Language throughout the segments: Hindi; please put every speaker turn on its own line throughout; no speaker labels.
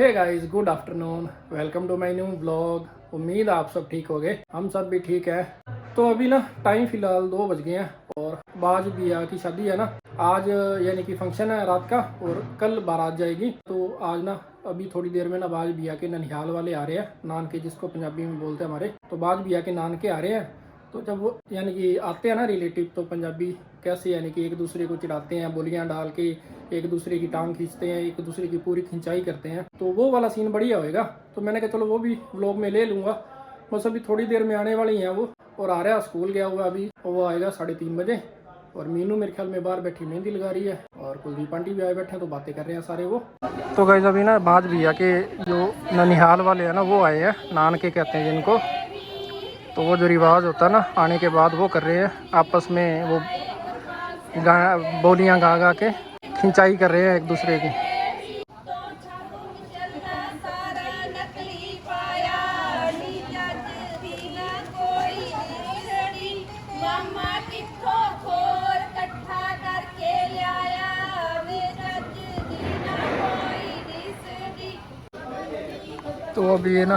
Hey guys, good afternoon, welcome to my new blog. उम्मीद है आप सब ठीक हो गए, हम सब भी ठीक है। तो अभी ना टाइम फिलहाल 2 बज गए हैं और बाज बिया की शादी है ना आज, यानी कि फंक्शन है रात का और कल बारात जाएगी। तो आज ना अभी थोड़ी देर में ना बाज बिया के ननिहाल वाले आ रहे हैं, नान के जिसको पंजाबी में बोलते हैं हमारे। तो बाज बिया के नान के आ रहे हैं। तो जब वो यानी कि आते हैं ना रिलेटिव, तो पंजाबी कैसे यानी कि एक दूसरे को चिढ़ाते हैं, बोलियां डाल के एक दूसरे की टांग खींचते हैं, एक दूसरे की पूरी खिंचाई करते हैं। तो वो वाला सीन बढ़िया होएगा। तो मैंने कहा चलो वो भी व्लॉग में ले लूँगा। बस अभी थोड़ी देर में आने वाली हैं वो, और आ रहा है, स्कूल गया हुआ अभी, और वो आएगा 3:30 बजे। और मीनू मेरे ख्याल में बाहर बैठी मेहंदी लगा रही है, और कुलदीप आंटी भी आए बैठे हैं, तो बातें कर रहे हैं सारे वो। तो गाइस अभी ना बाज भैया के जो ननिहाल वाले हैं ना वो आए हैं, नान के कहते हैं जिनको। तो वो जो रिवाज होता है ना आने के बाद वो कर रहे हैं, आपस में वो बोलियां गा गा के खिंचाई कर रहे हैं एक दूसरे की। तो अभी ये ना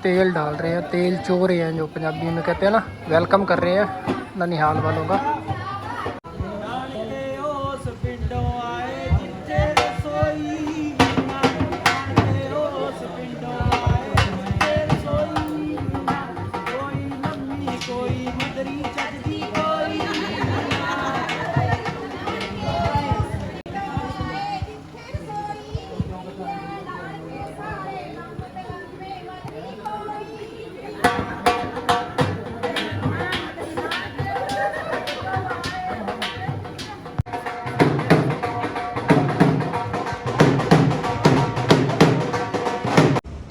तेल डाल रहे हैं, तेल चो रहे हैं, जो पंजाबी में कहते हैं ना, वेलकम कर रहे हैं ननिहाल वालों का।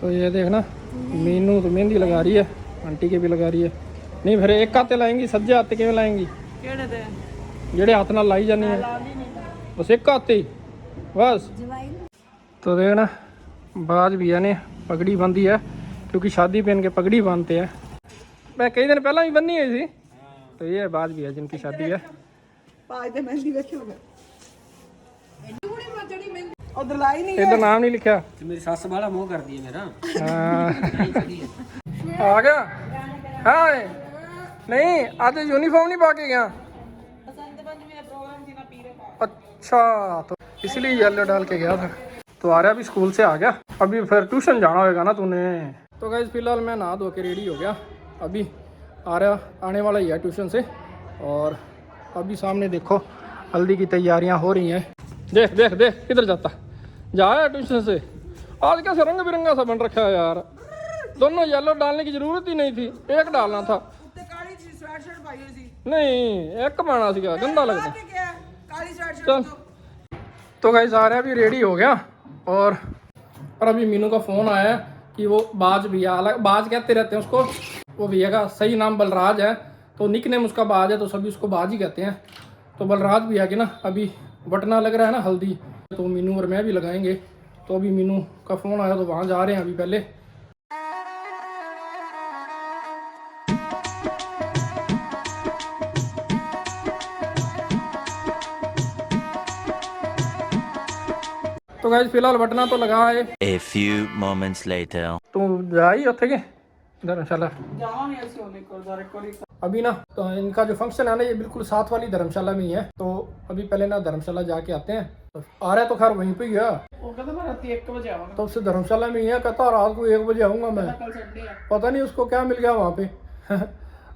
तो ये देखना, मीनू तो मेहंदी लगा रही है, आंटी के भी लगा रही है। नहीं फिर एक हाथे लाएंगी, सज्जे हाथ किवें लाएंगी? जेड़े हाथ नाल लाई जानी है, बस एक हाथ ही बस। तो देखना बाज भैया ने पगड़ी बांधी है, क्योंकि शादी पहन के पगड़ी बांधते हैं। मैं कई दिन पहला भी बनी हुई थी। तो ये बाज भैया जिनकी शादी है। इधर नाम नहीं लिखा,
मेरी सास वाला मुंह कर दिया मेरा।
आ गया। हाँ नहीं आज यूनिफॉर्म नहीं पा के गया। अच्छा, तो इसलिए येलो डाल के गया था। तो आ रहा अभी स्कूल से आ गया, अभी फिर ट्यूशन जाना होगा ना तूने। तो गाइस फिलहाल मैं नहा धो के रेडी हो गया, अभी आ रहा आने वाला ही है ट्यूशन से। और अभी सामने देखो हल्दी की तैयारियां हो रही हैं। देख देख देख किधर जाता जा रहा है ट्यूशन से। आज कैसे रंग बिरंगा सा बन रखा है यार, दोनों येलो डालने की जरूरत ही नहीं थी, एक डालना था। नहीं एक पाना सी, गंदा लगता। चल तो गाइस आ रहा है, अभी रेडी हो गया। और अभी मीनू का फ़ोन आया कि वो बाज भैया, अलग बाज कहते रहते हैं उसको, वो भैया का सही नाम बलराज है, तो निक नेम उसका बाज है, तो सभी उसको बाज ही कहते हैं। तो बलराज भैया के ना अभी बटना लग रहा है ना हल्दी, तो मीनू और मैं भी लगाएंगे। तो अभी मीनू का फ़ोन आया तो वहाँ जा रहे हैं अभी पहले। तो गाइस फिलहाल बटना तो लगा है।
A few moments later.
तू जा ही उठे के धर्मशाला अभी ना। तो इनका जो फंक्शन है ना ये बिल्कुल साथ वाली धर्मशाला में ही है। तो अभी पहले ना धर्मशाला जाके आते हैं। तो आ रहा है तो खैर वहीं पे ही है, तो उससे धर्मशाला में ही है। कहता रात को 1 बजे आऊँगा मैं, पता नहीं उसको क्या मिल गया वहाँ पे।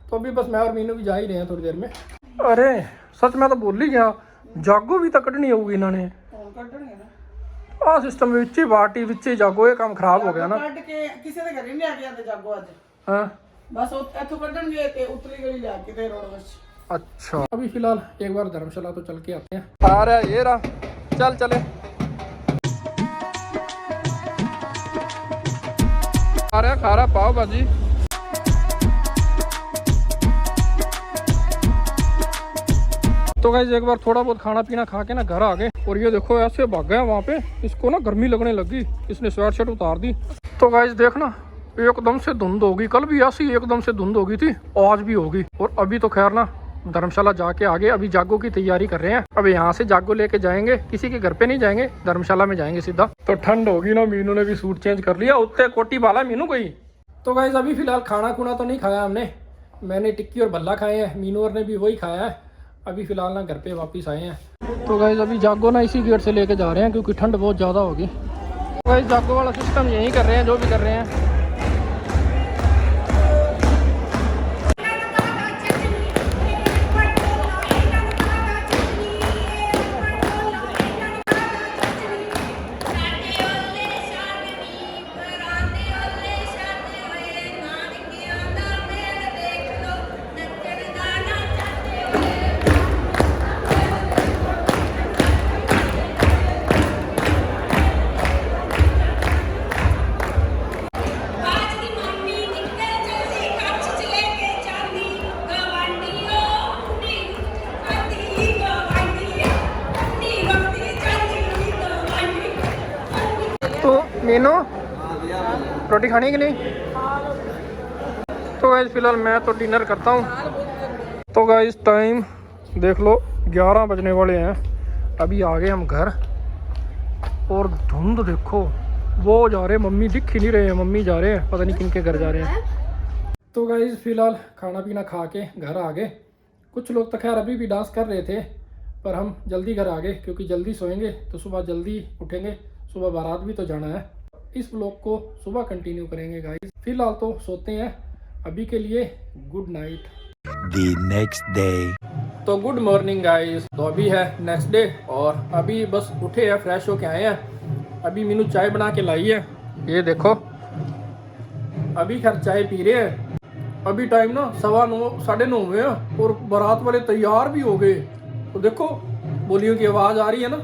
तो अभी बस मैं और मीनू भी जा ही रहे हैं थोड़ी देर में। अरे सच मैं तो बोल ही गया, जागो भी तो कटनी होगी इन्होंने। आ system which he party which ही जागो, ये काम खराब हो गया ना।
किसी ਦੇ ਘਰੇ ਨਹੀਂ ਆ ਗਿਆ ਤੇ ਜਾਗੋ ਅੱਜ।
हाँ
बस ਇੱਥੋਂ ਕੱਢਣਗੇ ਤੇ ਉਤਲੀ ਗਲੀ ਜਾ ਕੇ ਤੇ ਰੋਡ ਵਿੱਚ।
अच्छा अभी फिलहाल एक बार धर्मशाला तो चल के आते हैं। आ रहा है ये रहा, चल चले। आ रहा खा रहा पाव भाजी। तो गाइस एक बार थोड़ा बहुत खाना पीना खा के ना घर आ गए, और ये देखो ऐसे भाग गया वहाँ पे, इसको ना गर्मी लगने लगी, इसने स्वेट शर्ट उतार दी। तो गाइस देखना एकदम से धुंध होगी, कल भी ऐसी एकदम से धुंध होगी थी, आज भी होगी। और अभी तो खैर ना धर्मशाला जाके आगे अभी जागो की तैयारी कर रहे हैं। अब यहाँ से जागो लेके जाएंगे, किसी के घर पे नहीं जाएंगे, धर्मशाला में जाएंगे सीधा। तो ठंड होगी ना, मीनू ने भी सूट चेंज कर लिया, उत्ते कोटी वाला मीनू कोई। तो गाइस अभी फिलहाल खाना खुना तो नहीं खाया हमने, मैंने टिक्की और भल्ला खाए हैं, मीनू और ने भी वही खाया है। अभी फिलहाल ना घर पे वापस आए हैं। तो गाइस अभी जागो ना इसी गेट से लेके जा रहे हैं क्योंकि ठंड बहुत ज़्यादा होगी। तो गाइस जागो वाला सिस्टम यही कर रहे हैं जो भी कर रहे हैं। तो मीनू रोटी खानी कि नहीं? तो गाइस फिलहाल मैं तो डिनर करता हूँ। तो गाइस टाइम देख लो 11 बजने वाले हैं, अभी आ गए हम घर। और धुंध देखो, वो जा रहे हैं, मम्मी दिख ही नहीं रहे हैं, मम्मी जा रहे हैं, पता नहीं किन के घर जा रहे हैं। तो गाइस फिलहाल खाना पीना खा के घर आ गए। कुछ लोग तो खैर अभी भी डांस कर रहे थे, पर हम जल्दी घर आ गए क्योंकि जल्दी सोएंगे तो सुबह जल्दी उठेंगे, सुबह बारात भी तो जाना है। इस व्लॉग को सुबह कंटिन्यू करेंगे गाइस। फिलहाल तो सोते हैं, अभी के लिए good night.
The next day.
तो गुड मॉर्निंग गाइस। तो अभी है नेक्स्ट डे और अभी बस उठे हैं, फ्रेश होके आए हैं। अभी मीनू चाय बना के लाई है, ये देखो। अभी खैर चाय पी रहे हैं। अभी टाइम ना 9:15 9:30 हुए हैं और बारात वाले तैयार भी हो गए। तो देखो बोलियों की आवाज़ आ रही है ना।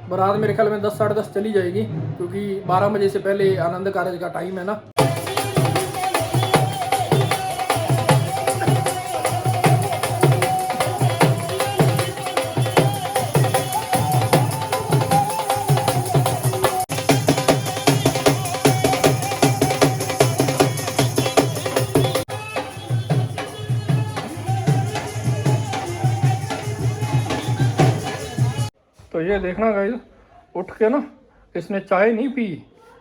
बारात मेरे ख्याल में 10 साढ़े 10 चली जाएगी क्योंकि 12 बजे से पहले आनंद कारज का टाइम है ना। तो ये देखना गाइस, उठ के ना इसने चाय नहीं पी।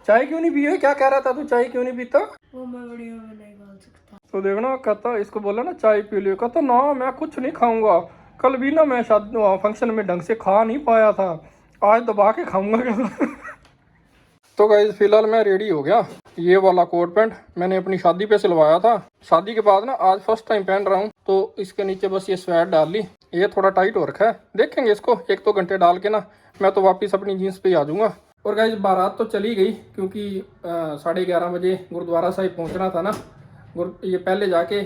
चाय क्यों नहीं पी है? क्या कह रहा था तू, चाय क्यों नहीं पीता?
वो मैं वीडियो में नहीं बोल सकता।
तो देखना, कहता इसको बोला ना चाय पी लियो, कहता ना मैं कुछ नहीं खाऊंगा। कल भी ना मैं शादी फंक्शन में ढंग से खा नहीं पाया था, आज दबा के खाऊंगा कहता। तो गाइस फिलहाल मैं रेडी हो गया। ये वाला कोट पैंट मैंने अपनी शादी पे सिलवाया था, शादी के बाद ना आज फर्स्ट टाइम पहन रहा हूँ। तो इसके नीचे बस ये स्वेट डाल ली, ये थोड़ा टाइट हो रखा है, देखेंगे इसको 1-2 घंटे डाल के ना मैं तो वापस अपनी जीन्स पे ही आ जाऊँगा। और गाइस बारात तो चली गई क्योंकि 11:30 बजे गुरुद्वारा साहिब पहुँचना था ना। ये पहले जाके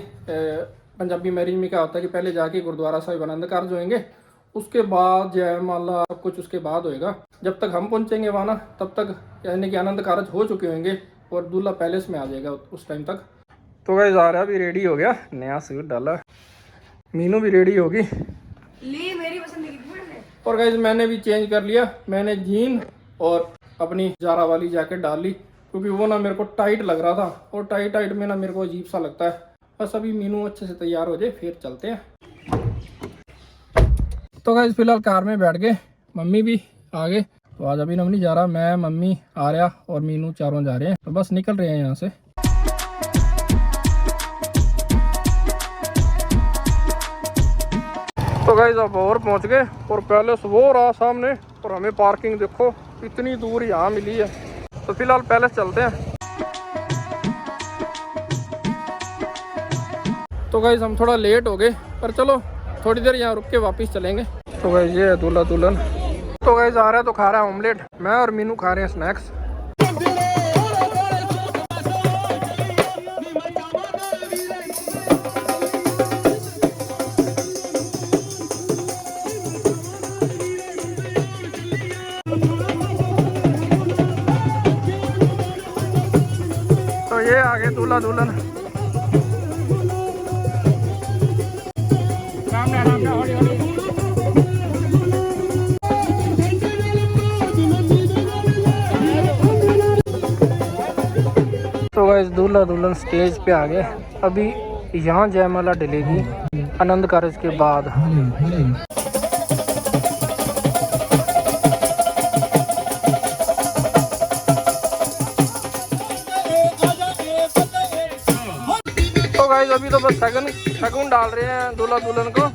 पंजाबी मैरिज में क्या होता है कि पहले जाके गुरुद्वारा साहिब आनंद कारज होएंगे, उसके बाद जयमाला सब कुछ उसके बाद होएगा। जब तक हम पहुँचेंगे वहाँ ना तब तक यानी कि आनंद कारज हो चुके होंगे और दूल्हा पैलेस में आ जाएगा उस टाइम तक। तो गाइस आ रहा भी रेडी हो गया, नया सूट डाला, मीनू भी रेडी होगी।
ली मेरी पसंद की मैंने।
और गाइस मैंने भी चेंज कर लिया, मैंने जीन और अपनी जारा वाली जैकेट डाल ली क्योंकि वो ना मेरे को टाइट लग रहा था और टाइट में ना मेरे को अजीब सा लगता है। बस अभी मीनू अच्छे से तैयार हो जाए फिर चलते हैं। तो गाइस फिलहाल कार में बैठ गए, मम्मी भी आ गए। तो आज अभी नहीं जा रहा, मैं मम्मी आर्या और मीनू चारों जा रहे हैं। तो बस निकल रहे हैं यहाँ से। तो गाइस अब और पहुँच गए और पैलेस वो रहा सामने और हमें पार्किंग देखो इतनी दूर यहाँ मिली है। तो फिलहाल पैलेस चलते हैं। तो गाइस हम थोड़ा लेट हो गए पर चलो थोड़ी देर यहाँ रुक के वापस चलेंगे। तो गाइस ये है दूल्हा दुल्हन। तो गाइस आ रहा है तो खा रहा है ऑमलेट, मैं और मीनू खा रहे हैं स्नैक्स। तो ये आगे दूल्हा दुल्हन। तो गाइस दूल्हा दुल्हन स्टेज पे आ गए। अभी यहाँ जयमाला डलेगी आनंद कारज के बाद। तो गाइस अभी तो बस शगुन डाल रहे हैं दूल्हा दुल्हन को।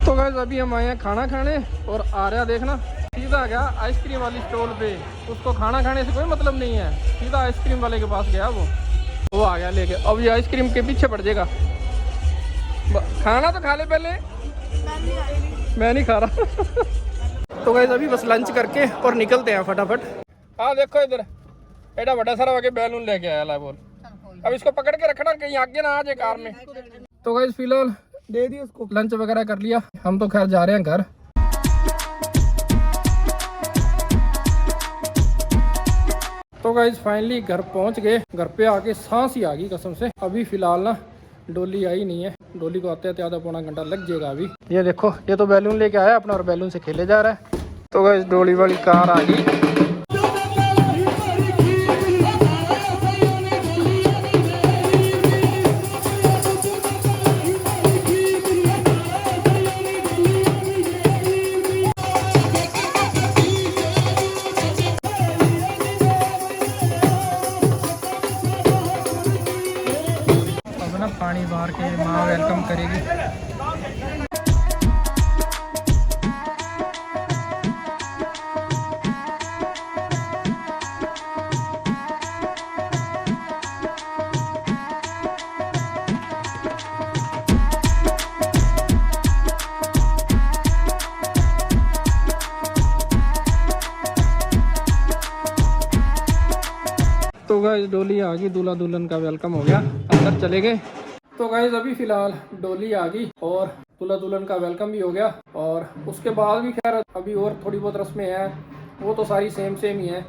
तो गाइस अभी हम आए हैं खाना खाने और आर्या देखना सीधा गया आइसक्रीम वाली स्टॉल पे। उसको खाना खाने से कोई मतलब नहीं है, सीधा आइसक्रीम वाले के पास गया वो आ गया लेके। अब ये आइसक्रीम के पीछे पड़ जाएगा। खाना तो खा ले पहले, मैं नहीं खा रहा। तो गाइस अभी बस लंच करके और निकलते हैं फटाफट। हाँ देखो इधर एडा बड़ा सारा वाके बैलून लेके आया ला बोल। अब इसको पकड़ के रखना कहीं आगे ना आ जाए कार में। तो गाइस फिलहाल दे दी उसको, लंच वगैरह कर लिया, हम तो खैर जा रहे हैं घर। तो गाइस फाइनली घर पहुंच गए। घर पे आके सांस ही आ गई कसम से। अभी फिलहाल ना डोली आई नहीं है, डोली को आते आते आधा पौना घंटा लग जाएगा अभी। ये देखो ये तो बैलून लेके आया अपना और बैलून से खेले जा रहा है। तो गाइस डोली वाली कार आ गई। अब ना पानी बाहर के माँ वेलकम करेगी। तो गाइस डोली आ गई, दूल्हा दुल्हन का वेलकम हो गया, अंदर चले गए। तो गाइस अभी फिलहाल डोली आ गई और दूल्हा दुल्हन का वेलकम भी हो गया। और उसके बाद भी खैर अभी और थोड़ी बहुत रस्में हैं, वो तो सारी सेम ही हैं।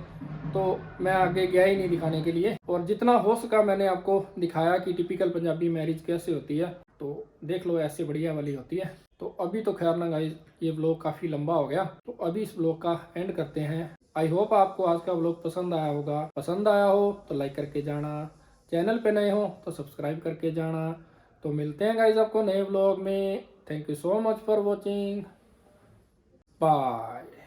तो मैं आगे गया ही नहीं दिखाने के लिए, और जितना हो सका मैंने आपको दिखाया कि टिपिकल पंजाबी मैरिज कैसे होती है। तो देख लो ऐसे बढ़िया वाली होती है। तो अभी तो खैर ना गाइस ये व्लॉग काफ़ी लंबा हो गया, तो अभी इस व्लॉग का एंड करते हैं। आई होप आपको आज का व्लॉग पसंद आया होगा। पसंद आया हो तो लाइक करके जाना, चैनल पे नए हो तो सब्सक्राइब करके जाना। तो मिलते हैं गाइस आपको नए व्लॉग में। Thank you so much for watching, bye.